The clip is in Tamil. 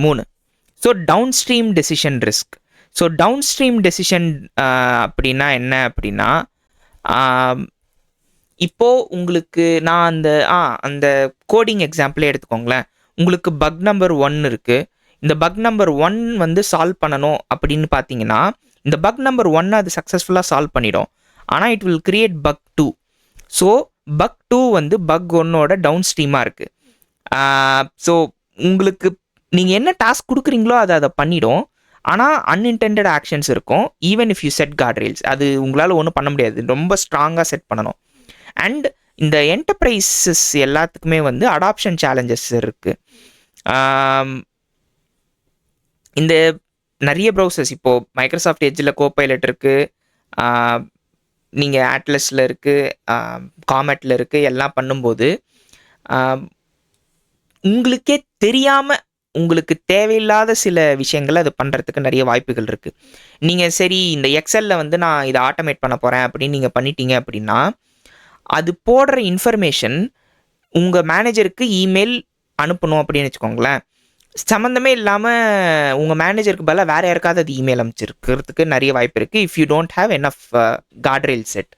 3. So downstream decision risk. So downstream decision அப்படின்னா என்ன அப்படின்னா, இப்போது உங்களுக்கு நான் அந்த கோடிங் எக்ஸாம்பிளே எடுத்துக்கோங்களேன். உங்களுக்கு பக் நம்பர் 1 இருக்குது. இந்த பக் நம்பர் 1 வந்து சால்வ் பண்ணணும் அப்படின்னு பார்த்தீங்கன்னா, இந்த பக் நம்பர் 1 அது சக்ஸஸ்ஃபுல்லாக சால்வ் பண்ணிடும். ஆனால் it will create buck 2. So buck 2 வந்து பக் 1ஓட டவுன் ஸ்ட்ரீமாக இருக்குது. ஸோ உங்களுக்கு நீங்கள் என்ன டாஸ்க் கொடுக்குறீங்களோ அதை பண்ணிடும். ஆனால் அன்இன்டெண்டட் ஆக்ஷன்ஸ் இருக்கும். Even if you said card reels, அது உங்களால் ஒன்றும் பண்ண முடியாது. ரொம்ப ஸ்ட்ராங்காக செட் பண்ணணும். அண்ட் இந்த என்டர்பிரைசஸ் எல்லாத்துக்குமே வந்து அடாப்ஷன் சேலஞ்சஸ் இருக்குது. இந்த நிறைய ப்ரௌசர்ஸ் இப்போது மைக்ரோசாஃப்ட் எட்ஜில் கோபைலட் இருக்குது, நீங்கள் ஆட்லஸில் இருக்குது, காமெட்டில் இருக்குது. எல்லாம் பண்ணும்போது உங்களுக்கே தெரியாமல் உங்களுக்கு தேவையில்லாத சில விஷயங்கள் அது பண்ணுறதுக்கு நிறைய வாய்ப்புகள் இருக்குது. நீங்கள் சரி இந்த எக்ஸலில் வந்து நான் இதை ஆட்டோமேட் பண்ண போகிறேன் அப்படின்னு நீங்கள் பண்ணிட்டீங்க அப்படின்னா, அது போடுற இன்ஃபர்மேஷன் உங்கள் மேனேஜருக்கு இமெயில் அனுப்பணும் அப்படின்னு வச்சுக்கோங்களேன். சம்மந்தமே இல்லாமல் உங்கள் மேனேஜருக்கு பதிலாக வேறு யாருக்காவது அது இமெயில் அமைச்சிருக்கிறதுக்கு நிறைய வாய்ப்பு இருக்குது. If you don't have enough card reel set.